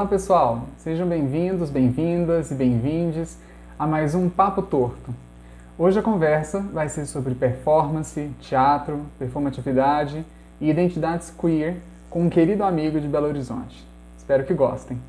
Olá pessoal, sejam bem-vindos, bem-vindas e bem-vindes a mais um Papo Torto. Hoje a conversa vai ser sobre performance, teatro, performatividade e identidades queer com um querido amigo de Belo Horizonte. Espero que gostem.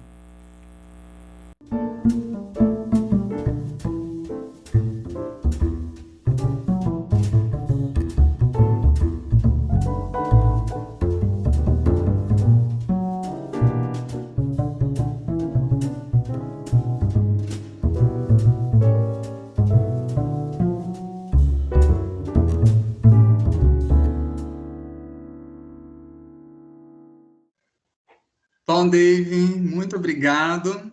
Bom, Dave, muito obrigado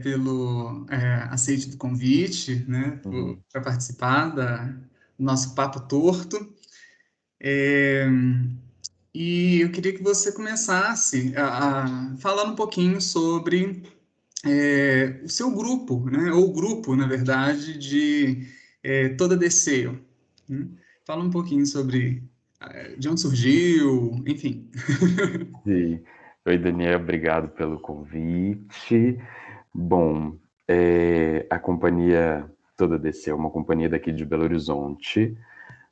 pelo aceite do convite, né, para participar do nosso Papo Torto. É, e eu queria que você começasse falando um pouquinho sobre o seu grupo, né, ou o grupo, na verdade, de Toda Desceu, né? Fala um pouquinho sobre de onde surgiu, enfim. Sim. Oi, Daniel, obrigado pelo convite. Bom, a companhia Toda DC é uma companhia daqui de Belo Horizonte.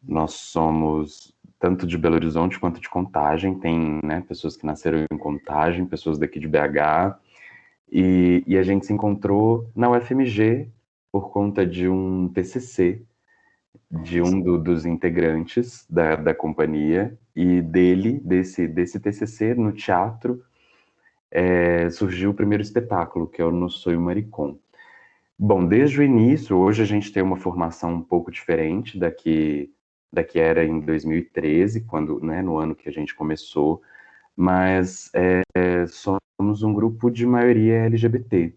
Nós somos tanto de Belo Horizonte quanto de Contagem. Tem, né, pessoas que nasceram em Contagem, pessoas daqui de BH. E a gente se encontrou na UFMG por conta de um TCC de dos integrantes da companhia e desse TCC, no teatro, surgiu o primeiro espetáculo, que é o No Sonho Maricom. Bom, desde o início, hoje a gente tem uma formação um pouco diferente da que era em 2013, quando, né, no ano que a gente começou, mas somos um grupo de maioria LGBT,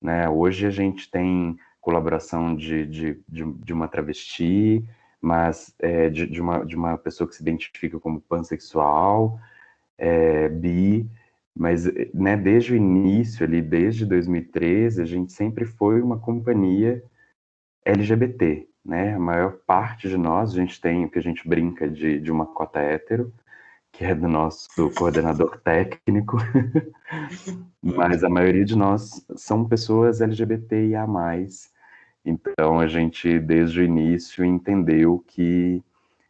né? Hoje a gente tem colaboração de uma travesti, mas de uma pessoa que se identifica como pansexual, bi, mas, né, desde o início ali, desde 2013, a gente sempre foi uma companhia LGBT, né? A maior parte de nós, a gente tem o que a gente brinca de uma cota hétero, que é do nosso coordenador técnico, mas a maioria de nós são pessoas LGBTIA+. Então a gente, desde o início, entendeu que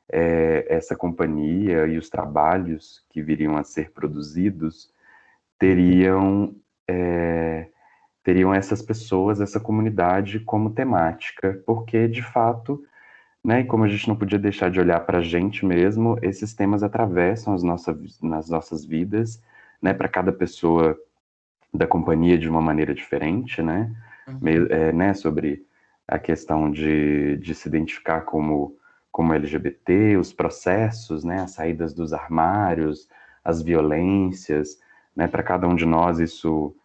essa companhia e os trabalhos que viriam a ser produzidos teriam, teriam essas pessoas, essa comunidade como temática, porque de fato, né, e como a gente não podia deixar de olhar para a gente mesmo, esses temas atravessam nas nossas vidas, né, para cada pessoa da companhia de uma maneira diferente, né, né, sobre a questão de se identificar como LGBT, os processos, né, as saídas dos armários, as violências, né, para cada um de nós isso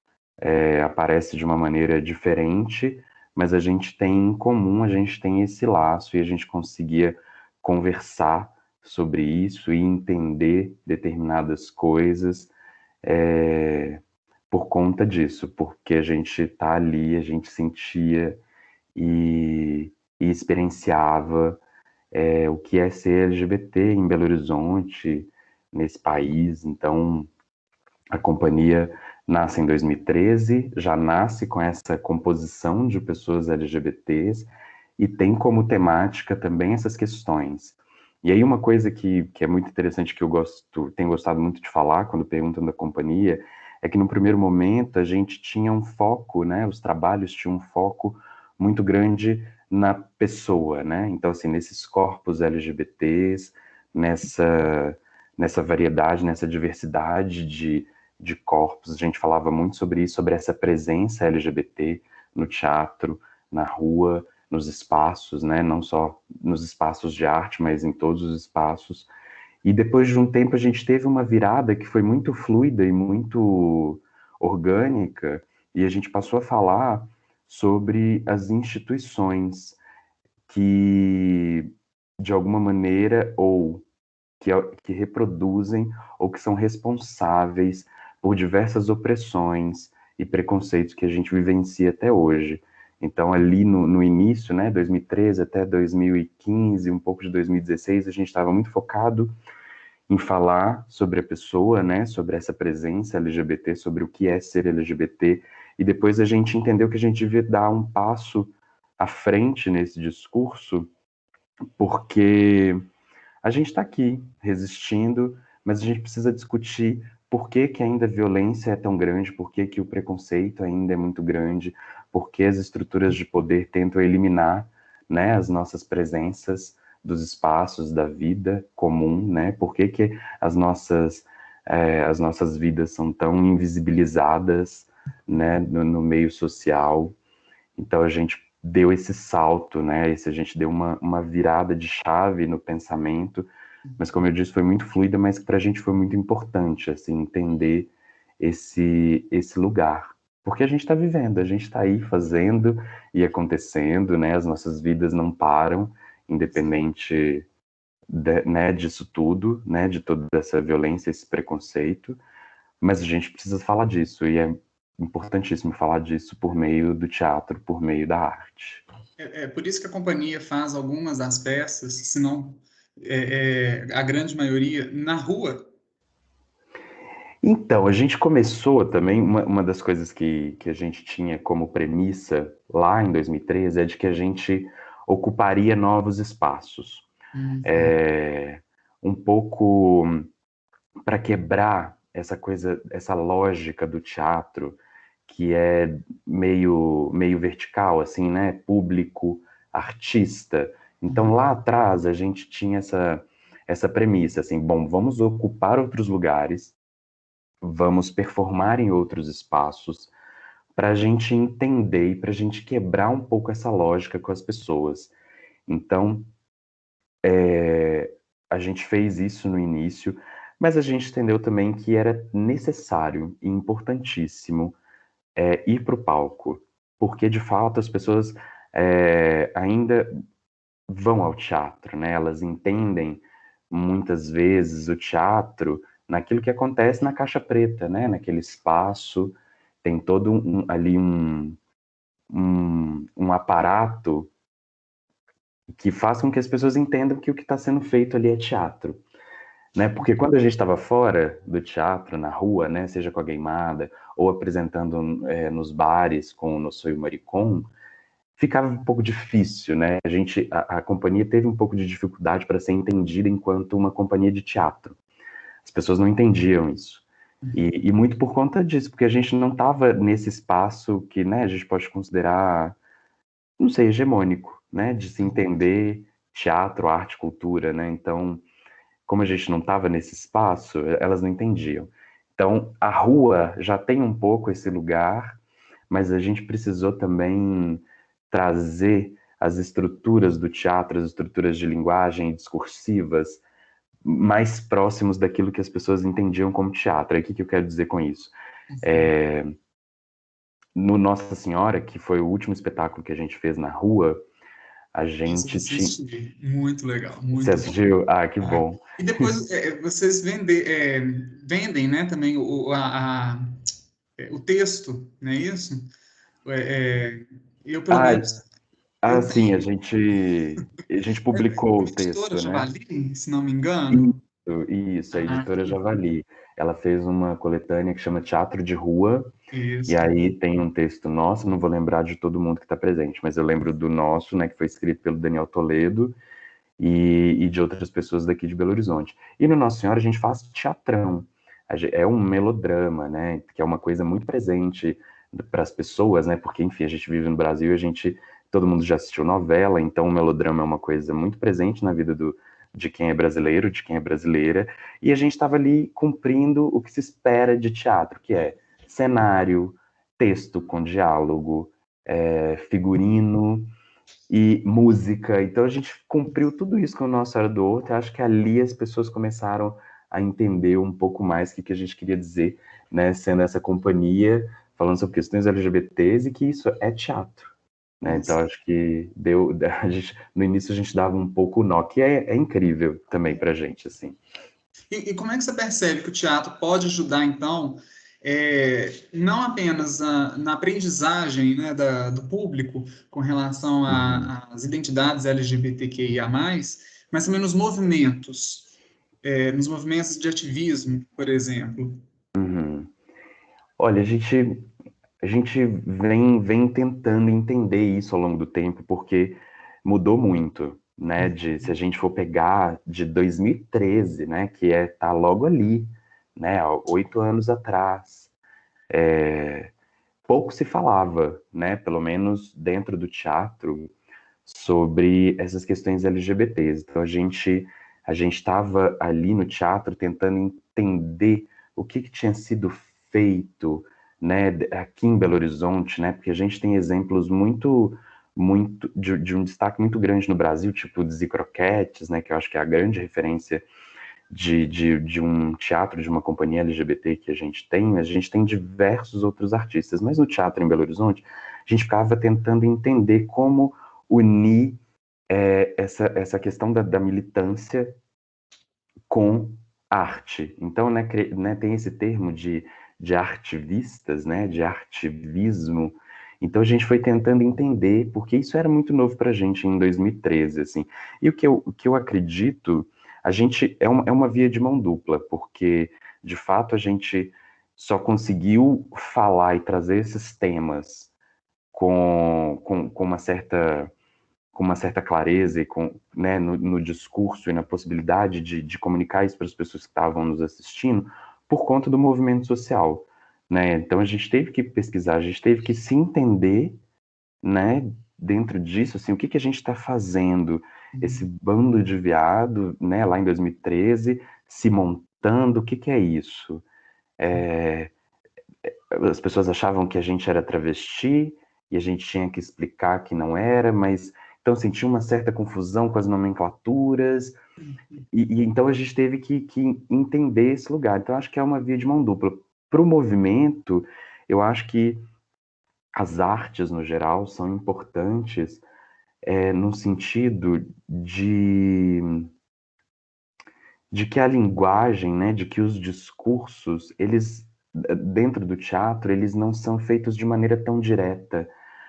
aparece de uma maneira diferente, mas a gente tem em comum, a gente tem esse laço e a gente conseguia conversar sobre isso e entender determinadas coisas por conta disso, porque a gente está ali, a gente sentia e experienciava o que é ser LGBT em Belo Horizonte, nesse país. Então, a companhia nasce em 2013, já nasce com essa composição de pessoas LGBTs e tem como temática também essas questões. E aí uma coisa que é muito interessante, que eu tenho gostado muito de falar quando perguntam da companhia, é que no primeiro momento a gente tinha um foco, né, os trabalhos tinham um foco muito grande na pessoa, né, então assim, nesses corpos LGBTs, nessa variedade, nessa diversidade de corpos, a gente falava muito sobre isso, sobre essa presença LGBT no teatro, na rua, nos espaços, né? Não só nos espaços de arte, mas em todos os espaços. E depois de um tempo a gente teve uma virada que foi muito fluida e muito orgânica, e a gente passou a falar sobre as instituições que, de alguma maneira, ou que reproduzem ou que são responsáveis por diversas opressões e preconceitos que a gente vivencia até hoje. Então, ali no início, né, 2013 até 2015, um pouco de 2016, a gente estava muito focado em falar sobre a pessoa, né, sobre essa presença LGBT, sobre o que é ser LGBT, e depois a gente entendeu que a gente devia dar um passo à frente nesse discurso, porque a gente está aqui resistindo, mas a gente precisa discutir por que que ainda a violência é tão grande, por que que o preconceito ainda é muito grande, por que as estruturas de poder tentam eliminar, né, as nossas presenças dos espaços da vida comum, né? Por que que as nossas vidas são tão invisibilizadas, né, no meio social. Então a gente deu esse salto, né? A gente deu uma virada de chave no pensamento, mas como eu disse, foi muito fluida, mas para a gente foi muito importante, assim, entender esse lugar. Porque a gente está vivendo, a gente está aí fazendo e acontecendo, né? As nossas vidas não param, independente né, disso tudo, né? De toda essa violência, esse preconceito. Mas a gente precisa falar disso, e é importantíssimo falar disso por meio do teatro, por meio da arte. É por isso que a companhia faz algumas das peças, se não a grande maioria, na rua. Então, a gente começou também, uma das coisas que a gente tinha como premissa lá em 2013 é de que a gente ocuparia novos espaços. Um pouco para quebrar essa coisa, essa lógica do teatro, que é meio vertical, assim, né? Público, artista. Então, lá atrás, a gente tinha essa premissa, assim, bom, vamos ocupar outros lugares, vamos performar em outros espaços, para a gente entender e para a gente quebrar um pouco essa lógica com as pessoas. Então, a gente fez isso no início, mas a gente entendeu também que era necessário e importantíssimo ir para o palco, porque de fato as pessoas ainda vão ao teatro, né? Elas entendem muitas vezes o teatro naquilo que acontece na caixa preta, né? Naquele espaço, tem todo ali um aparato que faz com que as pessoas entendam que o que está sendo feito ali é teatro. Né? Porque quando a gente estava fora do teatro, na rua, né, seja com a Gaymada, ou apresentando nos bares com o No Soy Maricón, ficava um pouco difícil, né? A companhia teve um pouco de dificuldade para ser entendida enquanto uma companhia de teatro. As pessoas não entendiam isso. E muito por conta disso, porque a gente não estava nesse espaço que, né, a gente pode considerar, não sei, hegemônico, né? De se entender teatro, arte, cultura, né? Então, como a gente não estava nesse espaço, elas não entendiam. Então, a rua já tem um pouco esse lugar, mas a gente precisou também trazer as estruturas do teatro, as estruturas de linguagem discursivas, mais próximos daquilo que as pessoas entendiam como teatro. E o que eu quero dizer com isso? No Nossa Senhora, que foi o último espetáculo que a gente fez na rua, a gente tinha... Muito legal, muito Você assistiu? bom. Ah, que bom. E depois vocês vendem, né, também o texto, não é isso? Eu, pelo menos, eu Sim, tenho. a gente publicou o Editora texto, né? Javali, se não me engano. Isso, a editora Javali. Ela fez uma coletânea que chama Teatro de Rua, e Isso. aí tem um texto nosso, não vou lembrar de todo mundo que está presente, mas eu lembro do nosso, né, que foi escrito pelo Daniel Toledo e de outras pessoas daqui de Belo Horizonte. E no Nossa Senhora a gente faz teatrão, é um melodrama, né, que é uma coisa muito presente para as pessoas, né, porque, enfim, a gente vive no Brasil e todo mundo já assistiu novela, então o melodrama é uma coisa muito presente na vida de quem é brasileiro, de quem é brasileira, e a gente estava ali cumprindo o que se espera de teatro, que é cenário, texto com diálogo, figurino e música. Então a gente cumpriu tudo isso com o Nossa Senhora do Horto, e acho que ali as pessoas começaram a entender um pouco mais o que a gente queria dizer, né, sendo essa companhia, falando sobre questões LGBTs e que isso é teatro. Né? Então acho que no início a gente dava um pouco o nó, que é incrível também pra gente, assim. E como é que você percebe que o teatro pode ajudar, então, não apenas na aprendizagem, né, do público com relação às identidades LGBTQIA+, mas também nos movimentos? nos movimentos de ativismo, por exemplo? Uhum. Olha, a gente vem tentando entender isso ao longo do tempo, porque mudou muito, né? Se a gente for pegar de 2013, né? Que tá logo ali, né? Há 8 anos atrás. Pouco se falava, né? Pelo menos dentro do teatro, sobre essas questões LGBTs. Então a gente estava ali no teatro tentando entender o que tinha sido feito, né, aqui em Belo Horizonte, né? Porque a gente tem exemplos muito de um destaque muito grande no Brasil, tipo Desi Croquetes, né, que eu acho que é a grande referência de um teatro, de uma companhia LGBT que a gente tem, mas a gente tem diversos outros artistas. Mas no teatro em Belo Horizonte, a gente ficava tentando entender como unir essa questão da militância com arte. Então, né, tem esse termo de artivistas, né, de artivismo. Então, a gente foi tentando entender, porque isso era muito novo para a gente em 2013, assim. E o que eu acredito, a gente é uma via de mão dupla, porque, de fato, a gente só conseguiu falar e trazer esses temas com uma certa clareza e né, no discurso e na possibilidade de comunicar isso para as pessoas que estavam nos assistindo por conta do movimento social, né? Então a gente teve que pesquisar, a gente teve que se entender, né, dentro disso, assim, o que a gente está fazendo, esse bando de viado, né, lá em 2013, se montando, o que é isso? As pessoas achavam que a gente era travesti e a gente tinha que explicar que não era, mas então sentia uma certa confusão com as nomenclaturas e então a gente teve que entender esse lugar. Então acho que é uma via de mão dupla. Para o movimento, eu acho que as artes no geral são importantes no sentido de que a linguagem, né, de que os discursos, eles, dentro do teatro, eles não são feitos de maneira tão direta.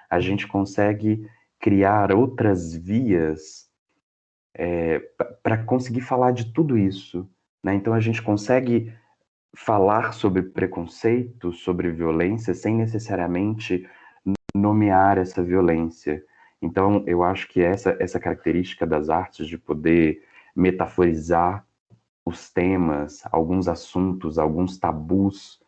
A gente consegue criar outras vias para conseguir falar de tudo isso, né? Então a gente consegue falar sobre preconceito, sobre violência, sem necessariamente nomear essa violência. Então eu acho que essa característica das artes de poder metaforizar os temas, alguns assuntos, alguns tabus,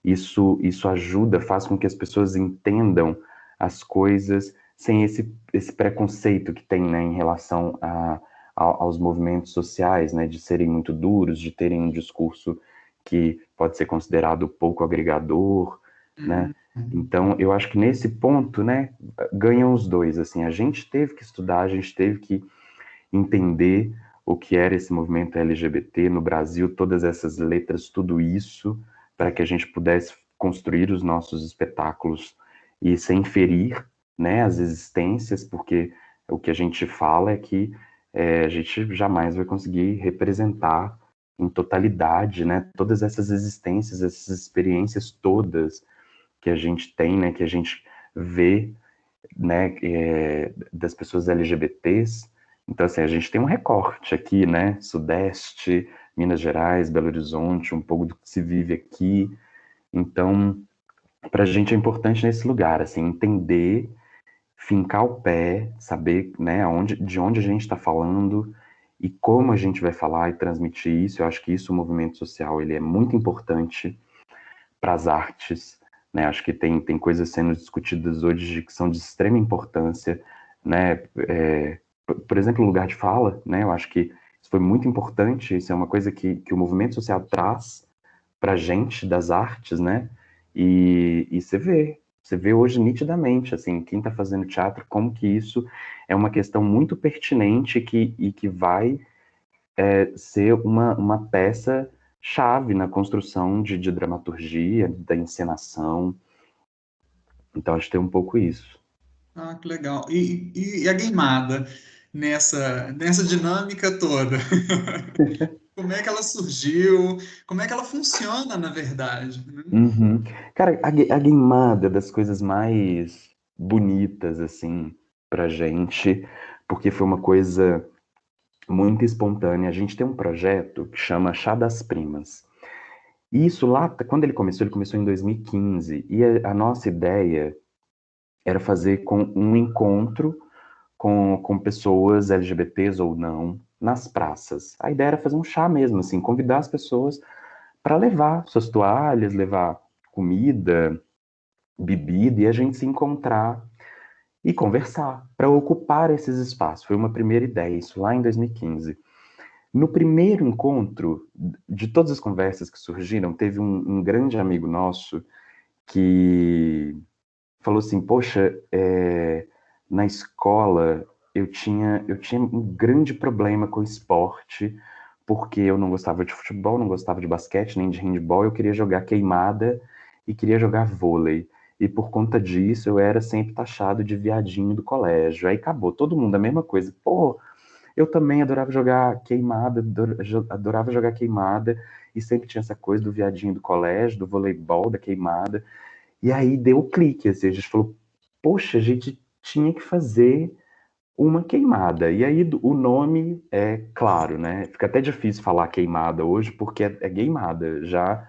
isso ajuda, faz com que as pessoas entendam as coisas sem esse preconceito que tem, né, em relação aos movimentos sociais, né, de serem muito duros, de terem um discurso que pode ser considerado pouco agregador, né? Então, eu acho que nesse ponto, né, ganham os dois, assim, a gente teve que estudar, a gente teve que entender o que era esse movimento LGBT no Brasil, todas essas letras, tudo isso, para que a gente pudesse construir os nossos espetáculos e sem ferir, né, as existências, porque o que a gente fala é que a gente jamais vai conseguir representar em totalidade, né, todas essas existências, essas experiências todas que a gente tem, né, que a gente vê, né, das pessoas LGBTs. Então, assim, a gente tem um recorte aqui, né, Sudeste, Minas Gerais, Belo Horizonte, um pouco do que se vive aqui. Então, para a gente é importante nesse lugar, assim, entender, fincar o pé, saber, né, de onde a gente está falando e como a gente vai falar e transmitir isso. Eu acho que isso, o movimento social, ele é muito importante para as artes, né? Acho que tem coisas sendo discutidas hoje que são de extrema importância, né? Por exemplo, o lugar de fala, né? Eu acho que isso foi muito importante, isso é uma coisa que o movimento social traz para a gente das artes, né? E você vê hoje nitidamente, assim, quem está fazendo teatro, como que isso é uma questão muito pertinente e que vai ser uma peça chave na construção de dramaturgia, da encenação. Então, acho que tem um pouco isso. Ah, que legal. E a gameada nessa dinâmica toda? Como é que ela surgiu? Como é que ela funciona, na verdade, né? Uhum. Cara, a Gueimada é das coisas mais bonitas, assim, pra gente, porque foi uma coisa muito espontânea. A gente tem um projeto que chama Chá das Primas. E isso lá, quando ele começou em 2015. E a nossa ideia era fazer com um encontro com pessoas LGBTs ou não nas praças. A ideia era fazer um chá mesmo, assim, convidar as pessoas para levar suas toalhas, levar comida, bebida e a gente se encontrar e conversar para ocupar esses espaços. Foi uma primeira ideia, isso lá em 2015. No primeiro encontro, de todas as conversas que surgiram, teve um grande amigo nosso que falou assim, poxa, na escola eu tinha um grande problema com esporte, porque eu não gostava de futebol, não gostava de basquete, nem de handebol, eu queria jogar queimada e queria jogar vôlei. E por conta disso, eu era sempre taxado de viadinho do colégio. Aí acabou, todo mundo a mesma coisa. Pô, eu também adorava jogar queimada, adorava jogar queimada, e sempre tinha essa coisa do viadinho do colégio, do voleibol, da queimada. E aí deu o clique, assim, a gente falou, poxa, a gente tinha que fazer uma queimada. E aí o nome é claro, né? Fica até difícil falar queimada hoje, porque é queimada. Já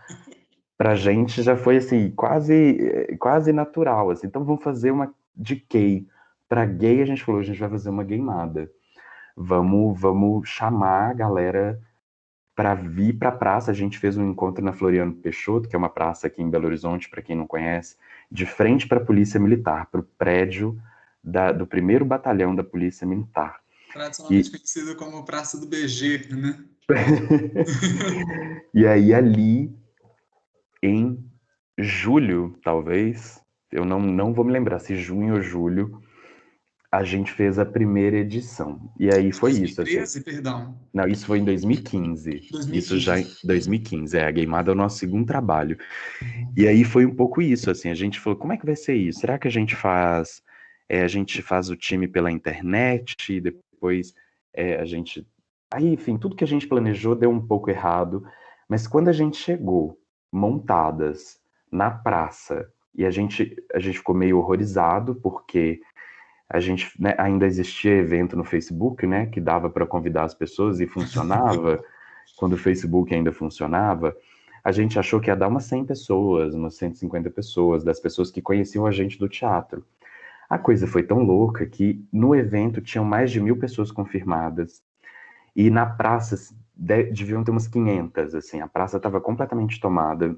pra gente já foi assim, quase natural, assim. Então vamos fazer uma de gay. Pra gay a gente falou, a gente vai fazer uma gameada. Vamos chamar a galera para vir para a praça. A gente fez um encontro na Floriano Peixoto, que é uma praça aqui em Belo Horizonte, para quem não conhece, de frente para a Polícia Militar, para o prédio do primeiro batalhão da Polícia Militar. Tradicionalmente E, conhecido como Praça do BG, né? e aí ali, em julho, talvez, eu não vou me lembrar se junho ou julho, a gente fez a primeira edição. E aí De foi isso, assim. 2013, perdão. Não, isso foi em 2015. Isso já em 2015. 2015. A Gameada é o nosso segundo trabalho. Uhum. E aí foi um pouco isso, assim. A gente falou, como é que vai ser isso? Será que a gente faz o time pela internet e depois a gente... Aí, enfim, tudo que a gente planejou deu um pouco errado. Mas quando a gente chegou montadas na praça e a gente ficou meio horrorizado porque a gente, né, ainda existia evento no Facebook, né, que dava para convidar as pessoas e funcionava, quando o Facebook ainda funcionava, a gente achou que ia dar umas 100 pessoas, umas 150 pessoas, das pessoas que conheciam a gente do teatro. A coisa foi tão louca que no evento tinham mais de 1.000 pessoas confirmadas e na praça deviam ter umas 500, assim, a praça estava completamente tomada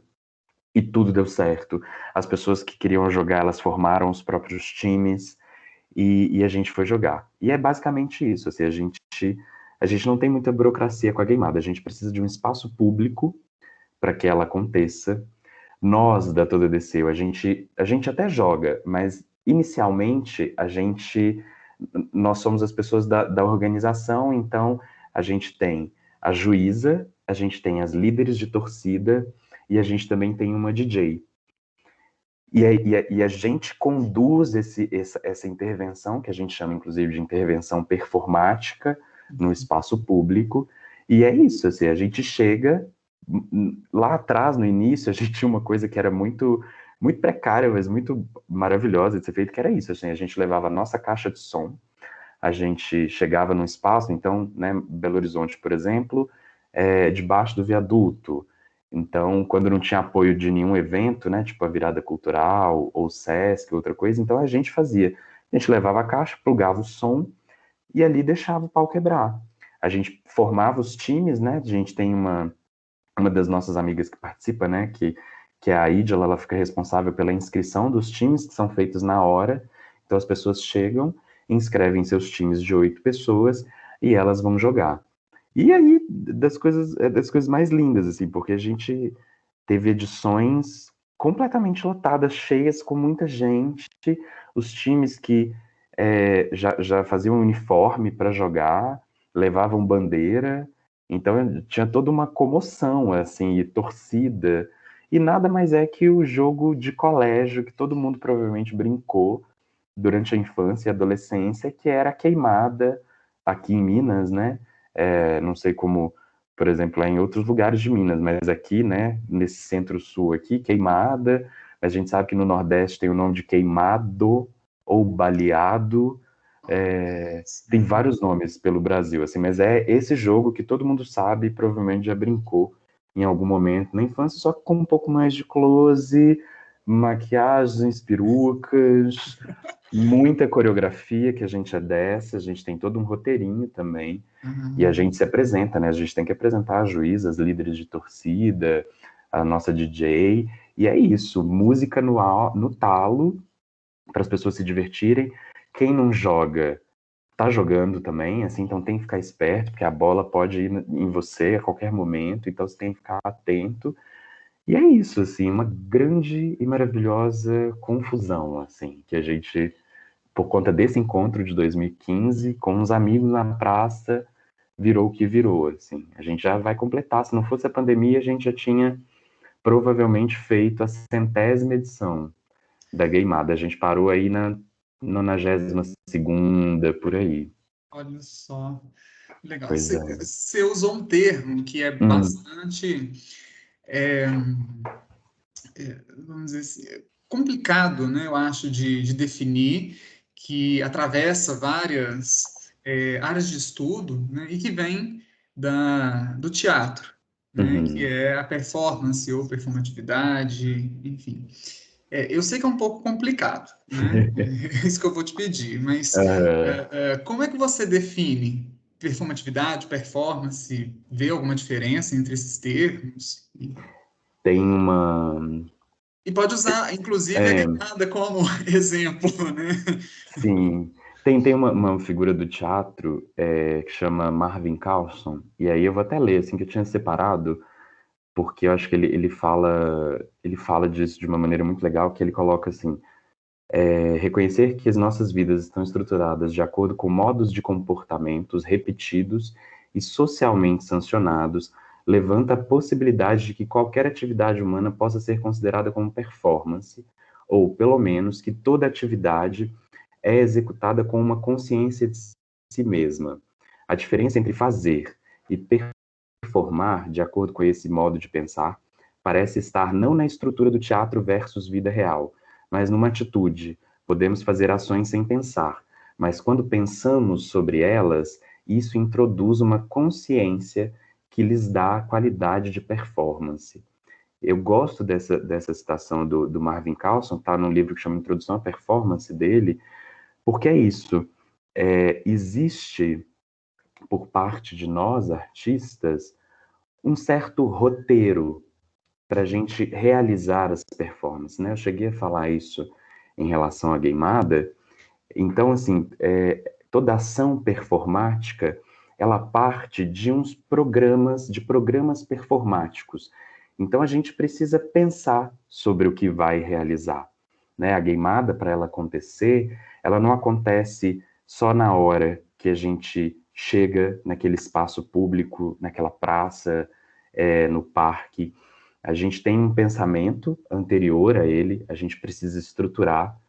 e tudo deu certo. As pessoas que queriam jogar, elas formaram os próprios times, e a gente foi jogar. E é basicamente isso, assim, a gente não tem muita burocracia com a Gameada, a gente precisa de um espaço público para que ela aconteça. Nós, da Toda Desceu, a gente até joga, mas inicialmente nós somos as pessoas da organização, então a gente tem a juíza, a gente tem as líderes de torcida e a gente também tem uma DJ. E a gente conduz essa intervenção, que a gente chama inclusive de intervenção performática, no espaço público, e é isso, assim, a gente chega, lá atrás, no início, a gente tinha uma coisa que era muito, muito precária, mas muito maravilhosa de ser feito, que era isso, assim, a gente levava a nossa caixa de som, a gente chegava num espaço, então, né, Belo Horizonte, por exemplo, debaixo do viaduto. Então, quando não tinha apoio de nenhum evento, né, tipo a virada cultural ou Sesc, outra coisa, então a gente fazia. A gente levava a caixa, plugava o som e ali deixava o pau quebrar. A gente formava os times, né? A gente tem uma das nossas amigas que participa, né, que é a Ídila, ela fica responsável pela inscrição dos times que são feitos na hora. Então as pessoas chegam, inscrevem seus times de 8 pessoas e elas vão jogar. E aí, das coisas mais lindas, assim, porque a gente teve edições completamente lotadas, cheias, com muita gente, os times que já faziam uniforme para jogar, levavam bandeira, então tinha toda uma comoção, assim, e torcida, e nada mais é que o jogo de colégio que todo mundo provavelmente brincou durante a infância e adolescência, que era a queimada aqui em Minas, né? Não sei como, por exemplo, é em outros lugares de Minas, mas aqui, né, nesse centro-sul aqui, queimada, a gente sabe que no Nordeste tem o nome de queimado ou baleado, Tem vários nomes pelo Brasil, assim, mas é esse jogo que todo mundo sabe e provavelmente já brincou em algum momento na infância, só que com um pouco mais de close, maquiagens, perucas, muita coreografia, que a gente é dessa, a gente tem todo um roteirinho também, e a Ah, gente se apresenta, né? A gente tem que apresentar a juíza, as líderes de torcida, a nossa DJ, e é isso, música no talo, para as pessoas se divertirem. Quem não joga, tá jogando também, assim, então tem que ficar esperto, porque a bola pode ir em você a qualquer momento, então você tem que ficar atento. E é isso, assim, uma grande e maravilhosa confusão, assim, que a gente, por conta desse encontro de 2015, com uns amigos na praça, virou o que virou, assim. A gente já vai completar, se não fosse a pandemia, a gente já tinha provavelmente feito a 100ª edição da Gameada. A gente parou aí na 92ª, por aí. olha só, legal. Pois Você, é. você usou um termo que é Hum, bastante, é, vamos dizer assim, complicado, né? Eu acho, de definir, que atravessa várias áreas de estudo, né? E que vem do teatro, né? Que uhum. é a performance ou performatividade, enfim. Eu sei que é um pouco complicado, né? É isso que eu vou te pedir, mas Ah, como é que você define performatividade, performance? Vê alguma diferença entre esses termos? tem uma. E pode usar, inclusive, a É, guitarra como exemplo, né? sim. Tem uma figura do teatro que chama Marvin Carlson, e aí eu vou até ler, assim, que eu tinha separado, porque eu acho que ele fala disso de uma maneira muito legal, que ele coloca assim. Reconhecer que as nossas vidas estão estruturadas de acordo com modos de comportamentos repetidos e socialmente sancionados levanta a possibilidade de que qualquer atividade humana possa ser considerada como performance, ou, pelo menos, que toda atividade é executada com uma consciência de si mesma. A diferença entre fazer e performar, de acordo com esse modo de pensar, parece estar não na estrutura do teatro versus vida real, mas numa atitude. Podemos fazer ações sem pensar, mas quando pensamos sobre elas, isso introduz uma consciência que lhes dá a qualidade de performance. Eu gosto dessa citação do Marvin Carlson, está num livro que chama Introdução à Performance dele, porque é isso. Existe, por parte de nós, artistas, um certo roteiro para a gente realizar as performances, né? Eu cheguei a falar isso em relação à gameada. Então, assim, toda ação performática, ela parte de programas performáticos. Então, a gente precisa pensar sobre o que vai realizar, né? A gameada, para ela acontecer, ela não acontece só na hora que a gente chega naquele espaço público, naquela praça, no parque. A gente tem um pensamento anterior a ele, a gente precisa estruturar,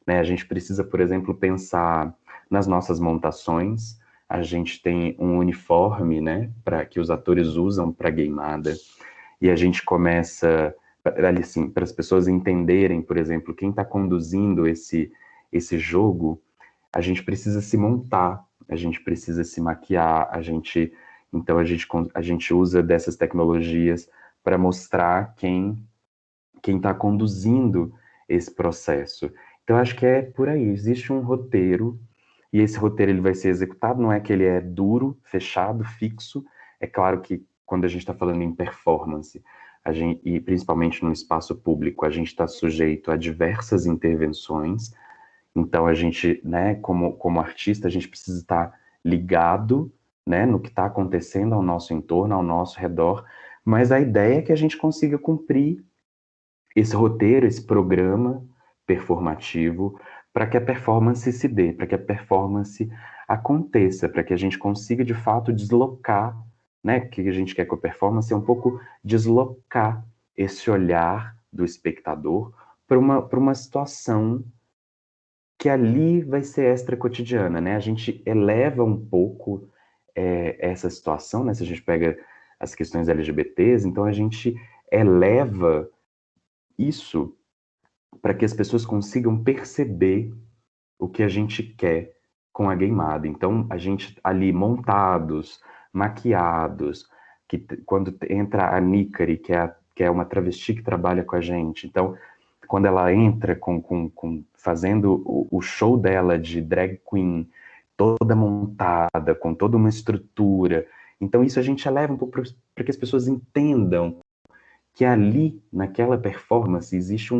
né? A gente precisa, por exemplo, pensar nas nossas montações. A gente tem um uniforme, né, para que os atores usam para gameada, e a gente começa ali assim, para as pessoas entenderem, por exemplo, quem está conduzindo esse jogo, a gente precisa se montar, a gente precisa se maquiar, então a gente usa dessas tecnologias para mostrar quem está conduzindo esse processo. Então, acho que é por aí. Existe um roteiro, e esse roteiro ele vai ser executado, não é que ele é duro, fechado, fixo. É claro que quando a gente está falando em performance, e principalmente no espaço público, a gente está sujeito a diversas intervenções. Então, a gente, né, como artista, a gente precisa estar ligado, né, no que está acontecendo ao nosso entorno, ao nosso redor, mas a ideia é que a gente consiga cumprir esse roteiro, esse programa performativo, para que a performance se dê, para que a performance aconteça, para que a gente consiga de fato deslocar, né? O que a gente quer com a performance é um pouco deslocar esse olhar do espectador para uma situação que ali vai ser extra cotidiana, né? A gente eleva um pouco essa situação, né? Se a gente pega as questões LGBTs, então a gente eleva isso para que as pessoas consigam perceber o que a gente quer com a Gaymada. Então, a gente ali montados, maquiados, quando entra a Nícari, que é uma travesti que trabalha com a gente, então, quando ela entra fazendo o show dela de drag queen, toda montada, com toda uma estrutura, então isso a gente eleva um pouco para que as pessoas entendam que ali, naquela performance, existe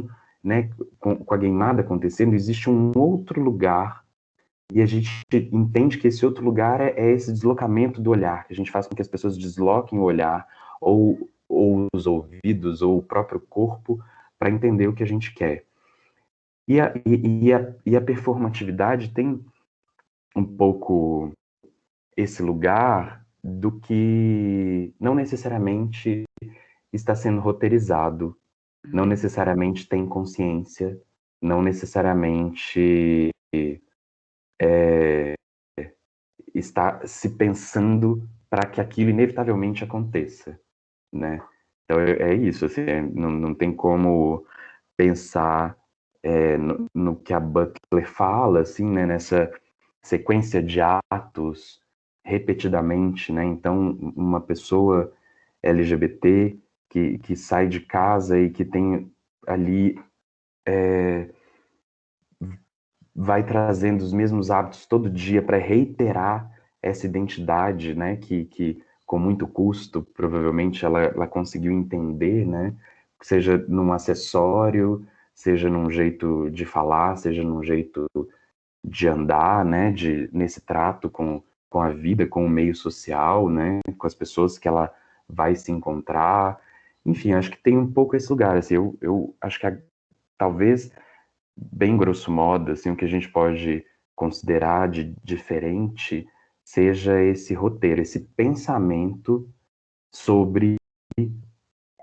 né, com a Gaymada acontecendo, existe um outro lugar, e a gente entende que esse outro lugar é esse deslocamento do olhar, que a gente faz com que as pessoas desloquem o olhar, ou os ouvidos, ou o próprio corpo, para entender o que a gente quer. E a performatividade tem um pouco esse lugar do que não necessariamente está sendo roteirizado, não necessariamente tem consciência, não necessariamente está se pensando para que aquilo inevitavelmente aconteça, né? Então é isso, assim, não tem como pensar no que a Butler fala, assim, né, nessa sequência de atos repetidamente, né? Então, uma pessoa LGBT que sai de casa e que tem ali vai trazendo os mesmos hábitos todo dia para reiterar essa identidade, né? Que com muito custo, provavelmente ela conseguiu entender, né? Seja num acessório, seja num jeito de falar, seja num jeito de andar, né? Nesse trato com a vida, com o meio social, né? Com as pessoas que ela vai se encontrar. Enfim, acho que tem um pouco esse lugar. Assim, eu acho que talvez, bem grosso modo, assim, o que a gente pode considerar de diferente seja esse roteiro, esse pensamento sobre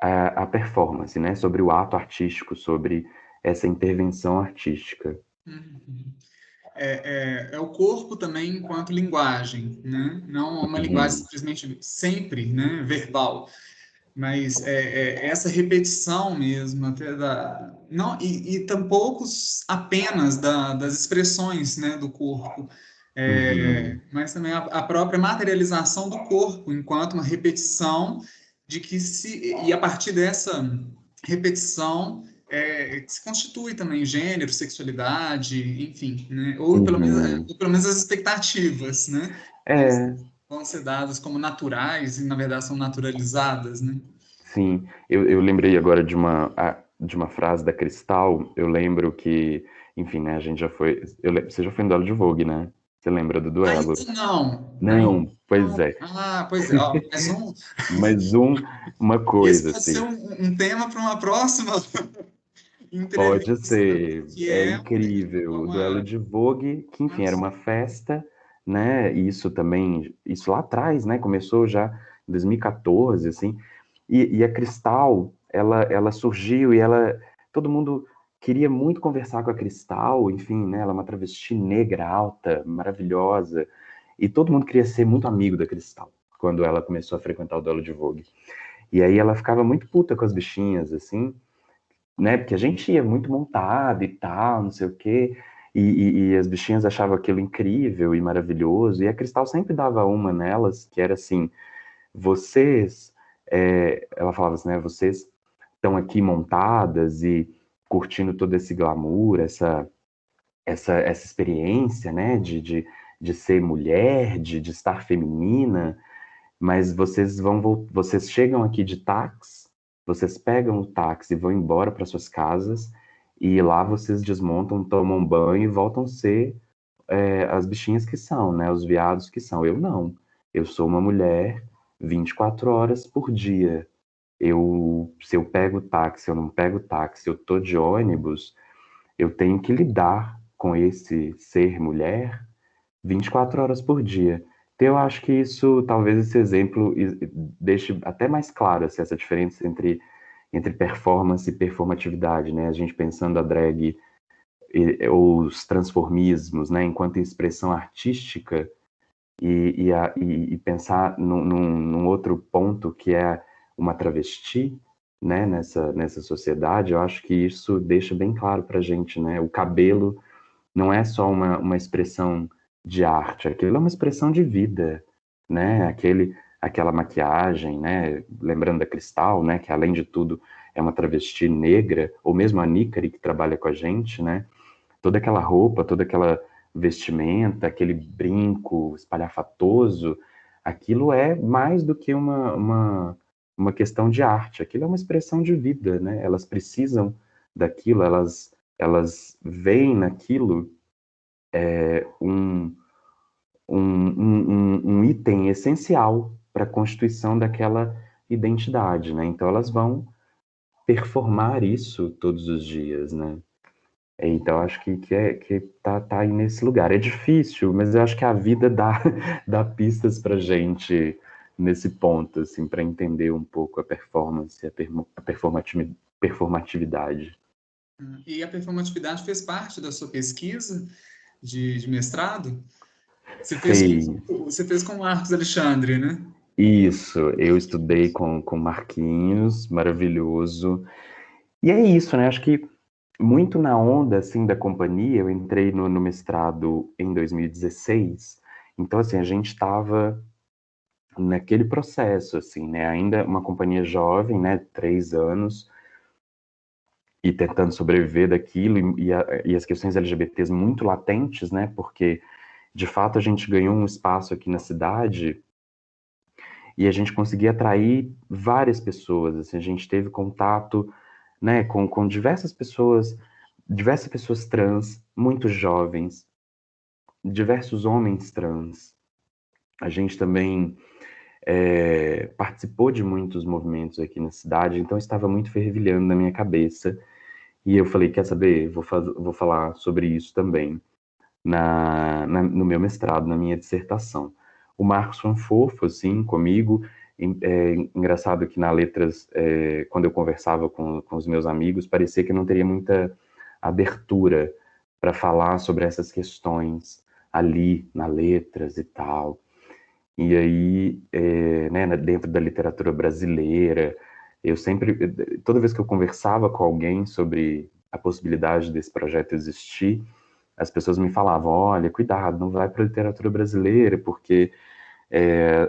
a performance, né? Sobre o ato artístico, sobre essa intervenção artística. Uhum. É o corpo também enquanto linguagem, né? Não uma linguagem Uhum. simplesmente sempre, né, verbal, mas essa repetição mesmo até não e tampouco apenas das expressões, né, do corpo, Uhum. mas também a própria materialização do corpo enquanto uma repetição de que e a partir dessa repetição que se constitui também gênero, sexualidade, enfim, né? Uhum. Ou pelo menos as expectativas, né? Elas É, vão ser dadas como naturais e, na verdade, são naturalizadas, né? sim. Eu lembrei agora de uma frase da Cristal. Eu lembro que, enfim, né, a gente já foi. Você já foi no duelo de Vogue, né? Você lembra do duelo? Ainda não, ainda Não, pois não. é. Ah, pois é. Ó, Mas uma esse coisa, pode ser assim. um tema para uma próxima Pode entrevista, ser, que é é incrível. O duelo de Vogue, que enfim, era uma festa, né? E isso também, isso lá atrás, né? Começou já em 2014, assim. E a Cristal, ela surgiu e todo mundo queria muito conversar com a Cristal, enfim, né? Ela é uma travesti negra, alta, maravilhosa. E todo mundo queria ser muito amigo da Cristal, quando ela começou a frequentar o duelo de Vogue. E aí ela ficava muito puta com as bichinhas, assim, né? Porque a gente ia muito montado e tal, não sei o quê, e as bichinhas achavam aquilo incrível e maravilhoso, e a Cristal sempre dava uma nelas, que era assim, vocês, ela falava assim, né? Vocês estão aqui montadas e curtindo todo esse glamour, essa experiência, né? De ser mulher, de estar feminina, mas vocês chegam aqui de táxi, vocês pegam o táxi e vão embora para suas casas, e lá vocês desmontam, tomam banho e voltam a ser as bichinhas que são, né? Os viados que são. Eu não. Eu sou uma mulher 24 horas por dia. Se eu pego táxi, se eu não pego táxi, eu tô de ônibus, eu tenho que lidar com esse ser mulher 24 horas por dia. Então, eu acho que isso, talvez esse exemplo deixe até mais claro assim, essa diferença entre performance e performatividade, né? A gente pensando a drag os transformismos, né, enquanto expressão artística e pensar num outro ponto que é uma travesti, né, nessa sociedade, eu acho que isso deixa bem claro para a gente, né? O cabelo não é só uma expressão de arte, aquilo é uma expressão de vida, né? Aquela maquiagem, né? Lembrando da Cristal, né? Que além de tudo é uma travesti negra, ou mesmo a Nícari que trabalha com a gente, né? Toda aquela roupa, toda aquela vestimenta, aquele brinco espalhafatoso, aquilo é mais do que uma questão de arte, aquilo é uma expressão de vida, né? Elas precisam daquilo, elas veem naquilo um, um item essencial para a constituição daquela identidade, né? Então elas vão performar isso todos os dias, né? Então acho que tá aí nesse lugar. É difícil, mas eu acho que a vida dá, dá pistas pra gente nesse ponto, assim, para entender um pouco a performance, a performatividade. E a performatividade fez parte da sua pesquisa de mestrado? Fez Você fez com o Marcos Alexandre, né? isso, eu estudei com Marquinhos, maravilhoso. E é isso, né? Acho que muito na onda, assim, da companhia, eu entrei no mestrado em 2016, então, assim, a gente estava naquele processo, assim, né? Ainda uma companhia jovem, né? 3 anos, e tentando sobreviver daquilo, e as questões LGBTs muito latentes, né? Porque, de fato, a gente ganhou um espaço aqui na cidade e a gente conseguia atrair várias pessoas, assim, a gente teve contato, né, com diversas pessoas trans, muito jovens, diversos homens trans. A gente também participou de muitos movimentos aqui na cidade, então estava muito fervilhando na minha cabeça. E eu falei, quer saber? Vou falar sobre isso também no meu mestrado, na minha dissertação. O Marcos foi um fofo, assim, comigo. Engraçado que na Letras, quando eu conversava com os meus amigos, parecia que eu não teria muita abertura para falar sobre essas questões ali na Letras e tal. E aí, né, dentro da literatura brasileira, eu sempre, toda vez que eu conversava com alguém sobre a possibilidade desse projeto existir, as pessoas me falavam, olha, cuidado, não vai para a literatura brasileira, porque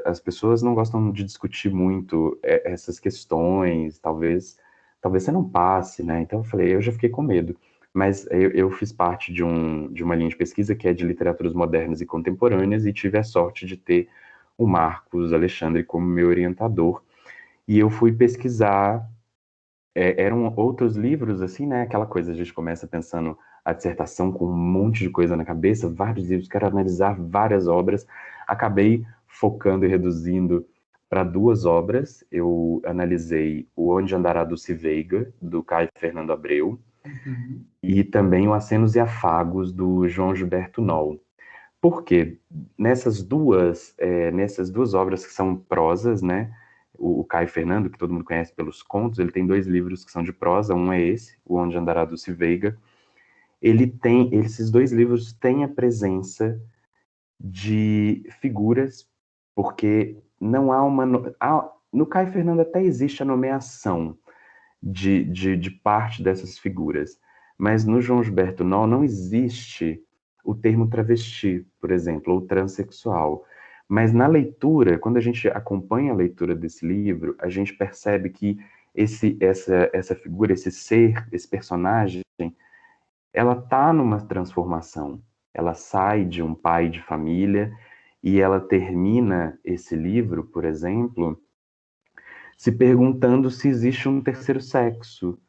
as pessoas não gostam de discutir muito essas questões, talvez você não passe, né? Então eu falei, eu já fiquei com medo. Mas eu fiz parte de uma linha de pesquisa que é de literaturas modernas e contemporâneas e tive a sorte de ter o Marcos Alexandre como meu orientador. E eu fui pesquisar, eram outros livros, assim, né? Aquela coisa, a gente começa pensando a dissertação com um monte de coisa na cabeça, vários livros, quero analisar várias obras. Acabei focando e reduzindo para 2 obras. Eu analisei O Onde Andará Dulce Veiga, do Caio Fernando Abreu, Uhum. e também O Acenos e Afagos, do João Gilberto Noll. Porque nessas duas obras que são prosas, né? O Caio Fernando, que todo mundo conhece pelos contos, ele tem 2 livros que são de prosa, um é esse, O Onde Andará Dulce Veiga. Esses 2 livros têm a presença de figuras, porque não há no Caio Fernando até existe a nomeação de parte dessas figuras, mas no João Gilberto Noll não existe o termo travesti, por exemplo, ou transexual. Mas na leitura, quando a gente acompanha a leitura desse livro, a gente percebe que essa figura, esse ser, esse personagem, ela está numa transformação. Ela sai de um pai de família e ela termina esse livro, por exemplo, se perguntando se existe um terceiro sexo.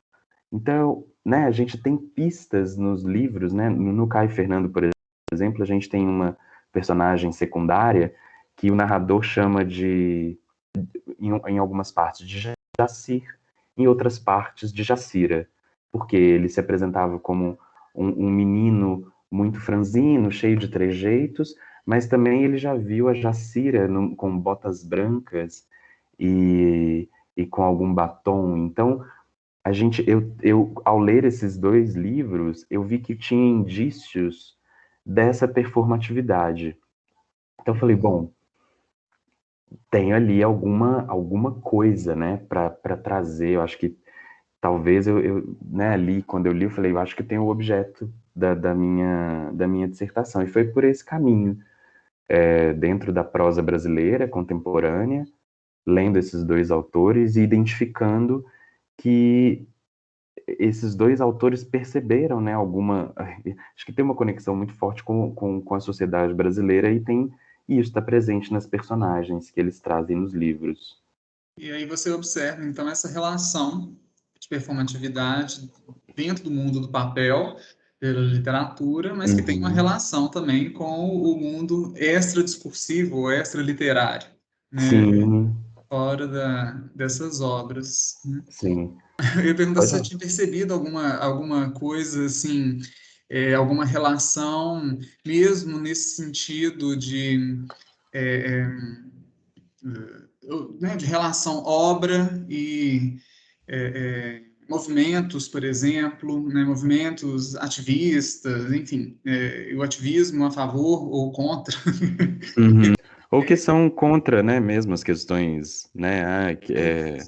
Então, né, a gente tem pistas nos livros, né? No Caio Fernando, por exemplo, a gente tem uma personagem secundária que o narrador chama em algumas partes, de Jacir, em outras partes, de Jacira, porque ele se apresentava como um menino muito franzino, cheio de trejeitos, mas também ele já viu a Jacira com botas brancas e, e com algum batom. Então, ao ler esses 2 livros, eu vi que tinha indícios dessa performatividade. Então, eu falei, bom, tem ali alguma coisa, né, para trazer. Eu acho que talvez né, ali, quando eu li, eu falei, eu acho que tem o objeto da minha dissertação. E foi por esse caminho, dentro da prosa brasileira contemporânea, lendo esses dois autores e identificando que esses dois autores perceberam, né, acho que tem uma conexão muito forte com a sociedade brasileira e isso está presente nas personagens que eles trazem nos livros. E aí você observa, então, essa relação de performatividade dentro do mundo do papel, pela literatura, mas que tem uma relação também com o mundo extradiscursivo ou extraliterário, né? Sim, Fora dessas obras, né? sim. Eu ia perguntar se Pode você falar. tinha percebido alguma coisa, assim, alguma relação, mesmo nesse sentido é, né, de relação obra e movimentos, por exemplo, né, movimentos ativistas, enfim, o ativismo a favor ou contra. Uhum. Ou que são contra, né, mesmo as questões, né, que é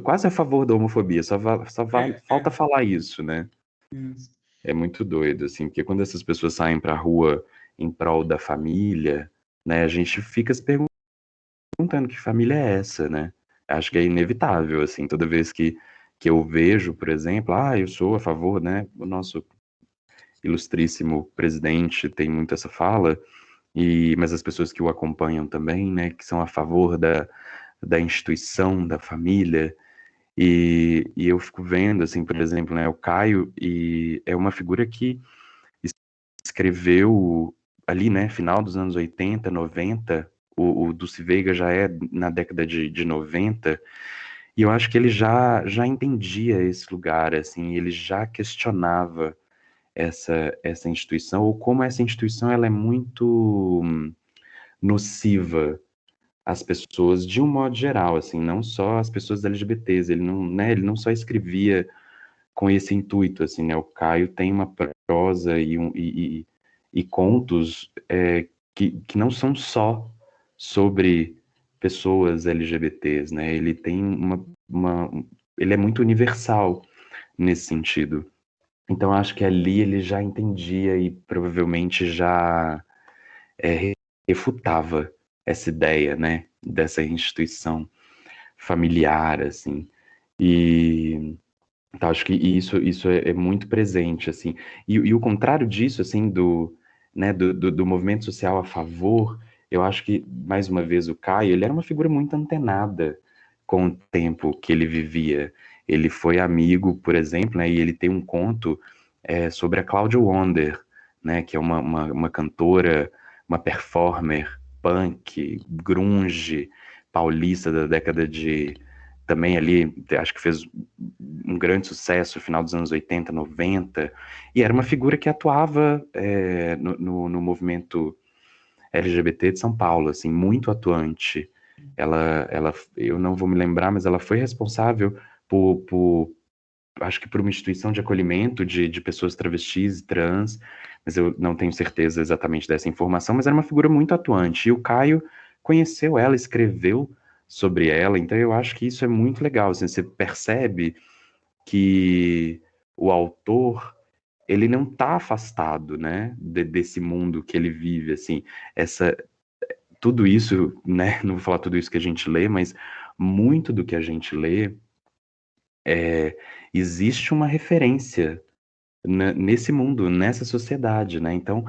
quase a favor da homofobia, falta falar isso, né? Isso. É muito doido, assim, porque quando essas pessoas saem pra rua em prol da família, né, a gente fica se perguntando que família é essa, né? Acho que é inevitável, assim, toda vez que eu vejo, por exemplo, eu sou a favor, né, o nosso ilustríssimo presidente tem muito essa fala, mas as pessoas que o acompanham também, né, que são a favor da instituição, da família, e eu fico vendo, assim, por exemplo, né, o Caio, e é uma figura que escreveu ali, né, final dos anos 80, 90, o Dulce Veiga já é na década de 90, e eu acho que ele já entendia esse lugar, assim, ele já questionava essa instituição, ou como essa instituição ela é muito nociva às pessoas de um modo geral, assim, não só as pessoas LGBTs, ele não só escrevia com esse intuito, assim, né, o Caio tem uma prosa e contos que não são só sobre pessoas LGBTs, né, ele tem ele é muito universal nesse sentido. Então, acho que ali ele já entendia e provavelmente já refutava essa ideia, né, dessa instituição familiar, assim. E então, acho que isso é muito presente, assim. E o contrário disso, assim, né, do movimento social a favor, eu acho que, mais uma vez, o Caio, ele era uma figura muito antenada com o tempo que ele vivia. Ele foi amigo, por exemplo, né, e ele tem um conto sobre a Claudia Wonder, né, que é uma cantora, uma performer punk, grunge, paulista da década de também ali, acho que fez um grande sucesso no final dos anos 80, 90, e era uma figura que atuava no movimento LGBT de São Paulo, assim, muito atuante. Eu não vou me lembrar, mas ela foi responsável acho que por uma instituição de acolhimento de pessoas travestis e trans, mas eu não tenho certeza exatamente dessa informação, mas era uma figura muito atuante. E o Caio conheceu ela, escreveu sobre ela, então eu acho que isso é muito legal. Assim, você percebe que o autor ele não está afastado, né, desse mundo que ele vive, assim, tudo isso, né, não vou falar tudo isso que a gente lê, mas muito do que a gente lê existe uma referência nesse mundo, nessa sociedade, né? Então,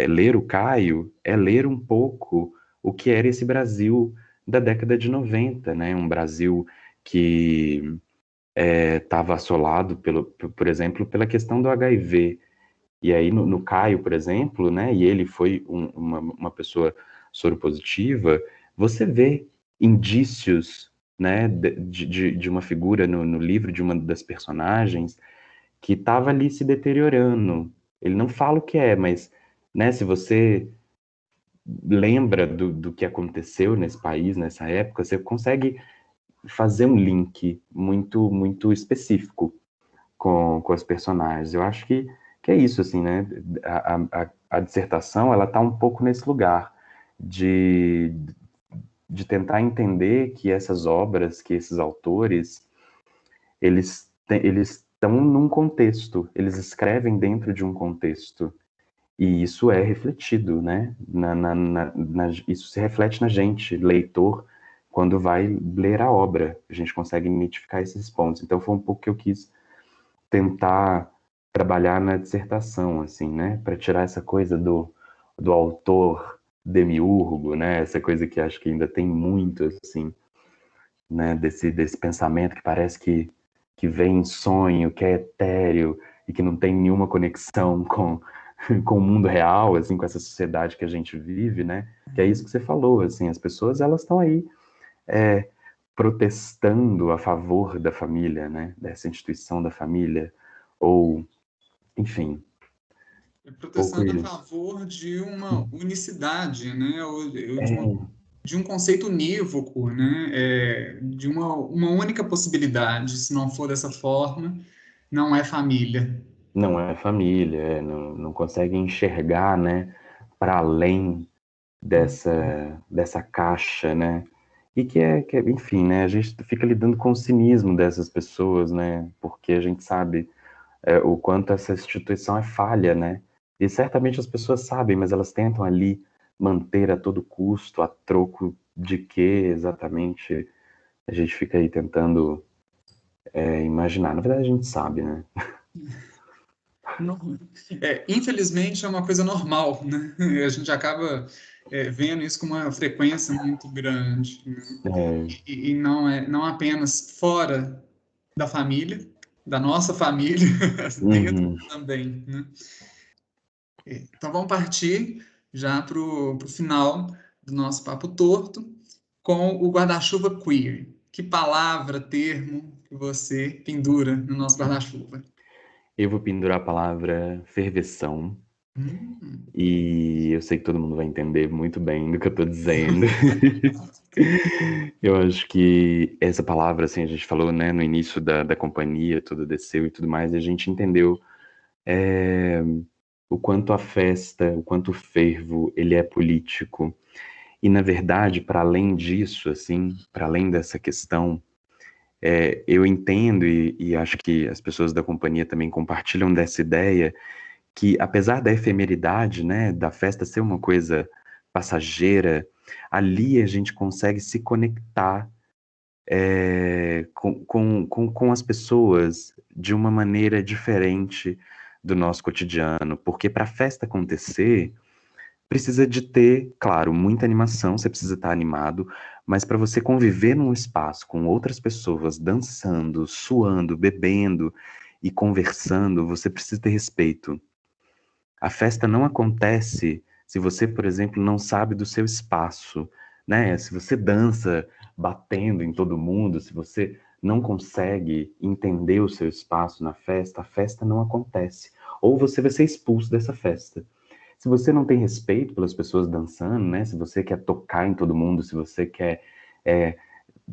ler o Caio é ler um pouco o que era esse Brasil da década de 90, né? Um Brasil que estava assolado, por exemplo, pela questão do HIV. E aí, no Caio, por exemplo, né? E ele foi uma pessoa soropositiva, você vê indícios, né? De uma figura no livro de uma das personagens que estava ali se deteriorando. Ele não fala o que é, mas, né, se você lembra do que aconteceu nesse país, nessa época, você consegue fazer um link muito, muito específico com as personagens. Eu acho que é isso, assim, né? A dissertação, ela está um pouco nesse lugar de, de tentar entender que essas obras, que esses autores, eles estão num contexto, eles escrevem dentro de um contexto. E isso é refletido, né? Isso se reflete na gente, leitor, quando vai ler a obra. A gente consegue identificar esses pontos. Então foi um pouco que eu quis tentar trabalhar na dissertação, assim, né? Para tirar essa coisa do autor demiurgo, né? Essa coisa que acho que ainda tem muito, assim, né? Desse pensamento que parece que vem em sonho, que é etéreo e que não tem nenhuma conexão com o mundo real, assim, com essa sociedade que a gente vive, né? Que é isso que você falou, assim, as pessoas, elas estão aí protestando a favor da família, né? Dessa instituição da família, ou, enfim, pouco Protestando a isso. favor de uma unicidade, né? Ou É, de um conceito unívoco, né? De uma única possibilidade. Se não for dessa forma, não é família. não é família, não consegue enxergar, né? Para além dessa caixa, né? E enfim, né? A gente fica lidando com o cinismo dessas pessoas, né? Porque a gente sabe o quanto essa instituição é falha, né? E certamente as pessoas sabem, mas elas tentam ali manter a todo custo, a troco de quê exatamente? A gente fica aí tentando imaginar. Na verdade, a gente sabe, né? Não- infelizmente é uma coisa normal, né? A gente acaba vendo isso com uma frequência muito grande, né? É, E não apenas fora da família, da nossa família, dentro uhum. também, né? Então vamos partir já para o final do nosso papo torto com o guarda-chuva queer. Que palavra, termo que você pendura no nosso guarda-chuva? Eu vou pendurar a palavra ferveção. Hum. E eu sei que todo mundo vai entender muito bem do que eu tô dizendo. Eu acho que essa palavra, assim, a gente falou, né, no início da companhia, tudo desceu e tudo mais, e a gente entendeu é, o quanto a festa, o quanto o fervo, ele é político. E, na verdade, para além disso, assim, para além dessa questão, eu entendo e acho que as pessoas da companhia também compartilham dessa ideia que apesar da efemeridade, né, da festa ser uma coisa passageira, ali a gente consegue se conectar com as pessoas de uma maneira diferente do nosso cotidiano, porque para a festa acontecer, precisa de ter, claro, muita animação, você precisa estar animado, mas para você conviver num espaço com outras pessoas dançando, suando, bebendo e conversando, você precisa ter respeito. A festa não acontece se você, por exemplo, não sabe do seu espaço, né? Se você dança batendo em todo mundo, se você não consegue entender o seu espaço na festa, a festa não acontece. Ou você vai ser expulso dessa festa. Se você não tem respeito pelas pessoas dançando, né? Se você quer tocar em todo mundo, se você quer, é,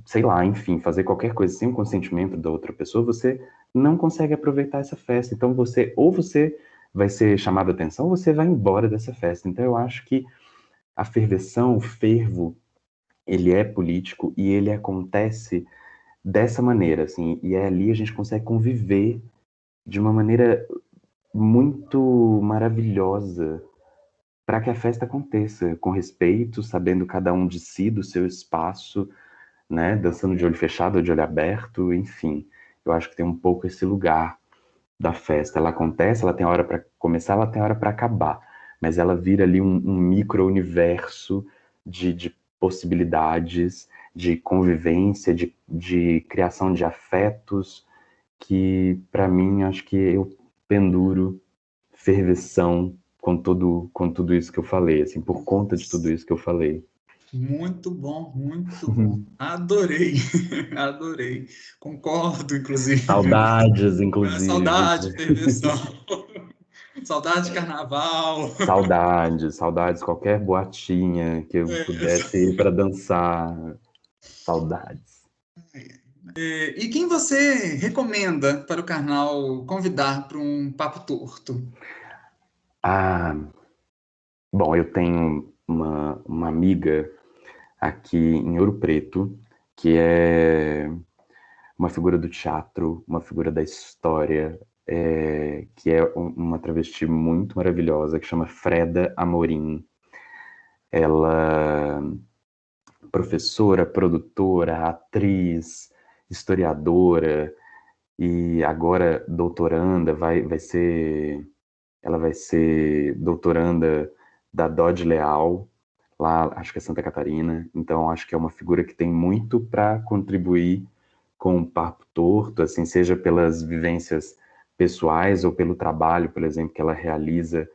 sei lá, enfim, fazer qualquer coisa sem o consentimento da outra pessoa, você não consegue aproveitar essa festa. Então você vai ser chamado a atenção ou você vai embora dessa festa. Então eu acho que a ferveção, o fervo, ele é político e ele acontece dessa maneira, assim, e ali a gente consegue conviver de uma maneira muito maravilhosa para que a festa aconteça com respeito, sabendo cada um de si, do seu espaço, né, dançando de olho fechado ou de olho aberto, enfim. Eu acho que tem um pouco esse lugar da festa. Ela acontece, ela tem hora para começar, ela tem hora para acabar, mas ela vira ali um micro-universo de possibilidades, de convivência, de criação de afetos, que para mim acho que eu penduro ferveção com tudo isso que eu falei, assim, por conta de tudo isso que eu falei. Muito bom, muito bom. Adorei, adorei. Concordo, inclusive. Saudades, inclusive. Saudade, perversão. Saudade de carnaval. Saudades, saudades, qualquer boatinha que eu É. pudesse ir para dançar. Saudades. E quem você recomenda para o carnal convidar para um papo torto? Ah, bom, eu tenho uma amiga aqui em Ouro Preto que é uma figura do teatro, uma figura da história, que é uma travesti muito maravilhosa, que chama Freda Amorim. Ela professora, produtora, atriz, historiadora e agora doutoranda, ela vai ser doutoranda da Dodge Leal, lá acho que é Santa Catarina, então acho que é uma figura que tem muito para contribuir com o Papo Torto, assim, seja pelas vivências pessoais ou pelo trabalho, por exemplo, que ela realiza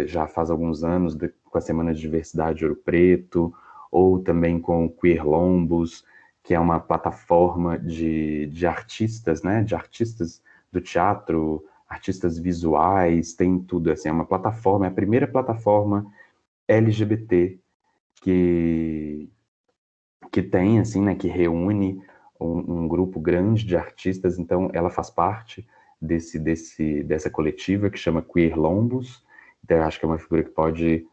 já faz alguns anos com a Semana de Diversidade de Ouro Preto, ou também com o Queer Lombos, que é uma plataforma de artistas, né, de artistas do teatro, artistas visuais, tem tudo, assim, é uma plataforma, é a primeira plataforma LGBT que tem, assim, né, que reúne um grupo grande de artistas, então ela faz parte dessa coletiva que chama Queer Lombos, então eu acho que é uma figura que pode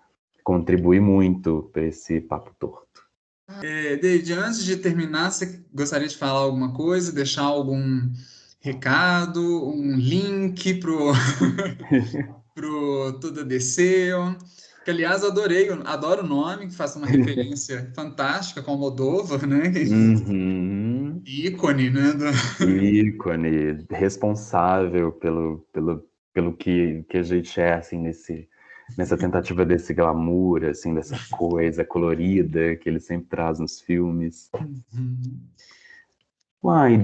contribuir muito para esse Papo Torto. David, antes de terminar, você gostaria de falar alguma coisa, deixar algum recado, um link pro Tudo Desceu? Que, aliás, adoro o nome, que faz uma referência fantástica com Almodóvar, né? Uhum. Ícone, né? Ícone, responsável pelo que a gente é, assim, nessa tentativa desse glamour, assim, dessa coisa colorida que ele sempre traz nos filmes. Uhum. Uai,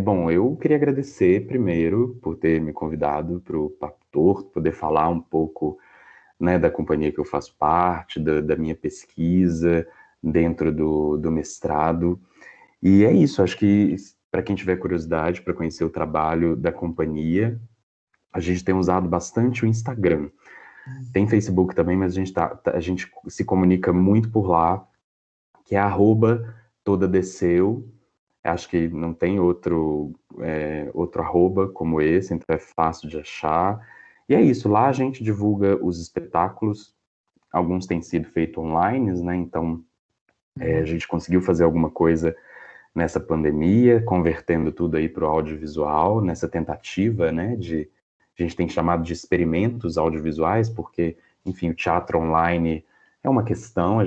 bom, eu queria agradecer primeiro por ter me convidado para o Papo Torto, poder falar um pouco, né, da companhia que eu faço parte, da minha pesquisa dentro do mestrado. E é isso, acho que para quem tiver curiosidade para conhecer o trabalho da companhia, a gente tem usado bastante o Instagram. Tem Facebook também, mas a gente se comunica muito por lá, que é @todadeceu. Acho que não tem outro arroba como esse, então é fácil de achar. E é isso, lá a gente divulga os espetáculos, alguns têm sido feitos online, né? Então a gente conseguiu fazer alguma coisa nessa pandemia, convertendo tudo aí para o audiovisual, nessa tentativa, né, a gente tem chamado de experimentos audiovisuais, porque, enfim, o teatro online é uma questão,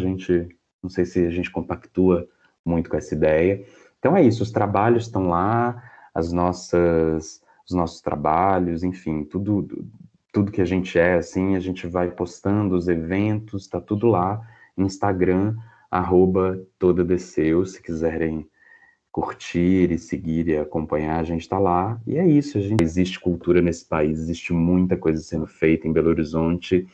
não sei se a gente compactua muito com essa ideia. Então é isso, os trabalhos estão lá, os nossos trabalhos, enfim, tudo que a gente é, assim, a gente vai postando os eventos, tá tudo lá, Instagram, @todadeceu, se quiserem curtir e seguir e acompanhar, a gente está lá. E é isso, existe cultura nesse país, existe muita coisa sendo feita em Belo Horizonte,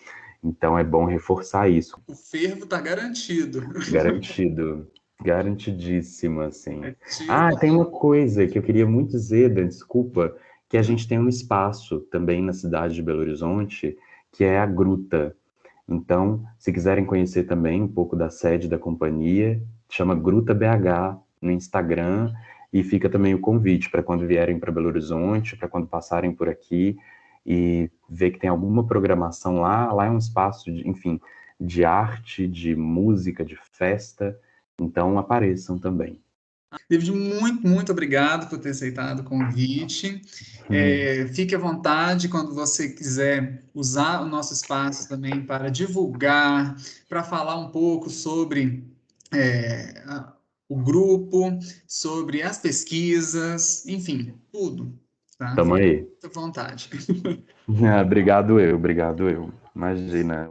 então é bom reforçar isso. O fervo está garantido. Garantido, garantidíssimo, assim. Garantido. Tem uma coisa que eu queria muito dizer, Dan, desculpa, que a gente tem um espaço também na cidade de Belo Horizonte, que é a Gruta. Então, se quiserem conhecer também um pouco da sede da companhia, chama Gruta BH no Instagram, e fica também o convite para quando vierem para Belo Horizonte, para quando passarem por aqui e ver que tem alguma programação lá. Lá é um espaço, enfim, de arte, de música, de festa, então apareçam também. David, muito, muito obrigado por ter aceitado o convite. Fique à vontade quando você quiser usar o nosso espaço também para divulgar, para falar um pouco sobre o grupo, sobre as pesquisas, enfim, tudo. Tá? Tamo Fique aí. à vontade. Obrigado eu. Imagina.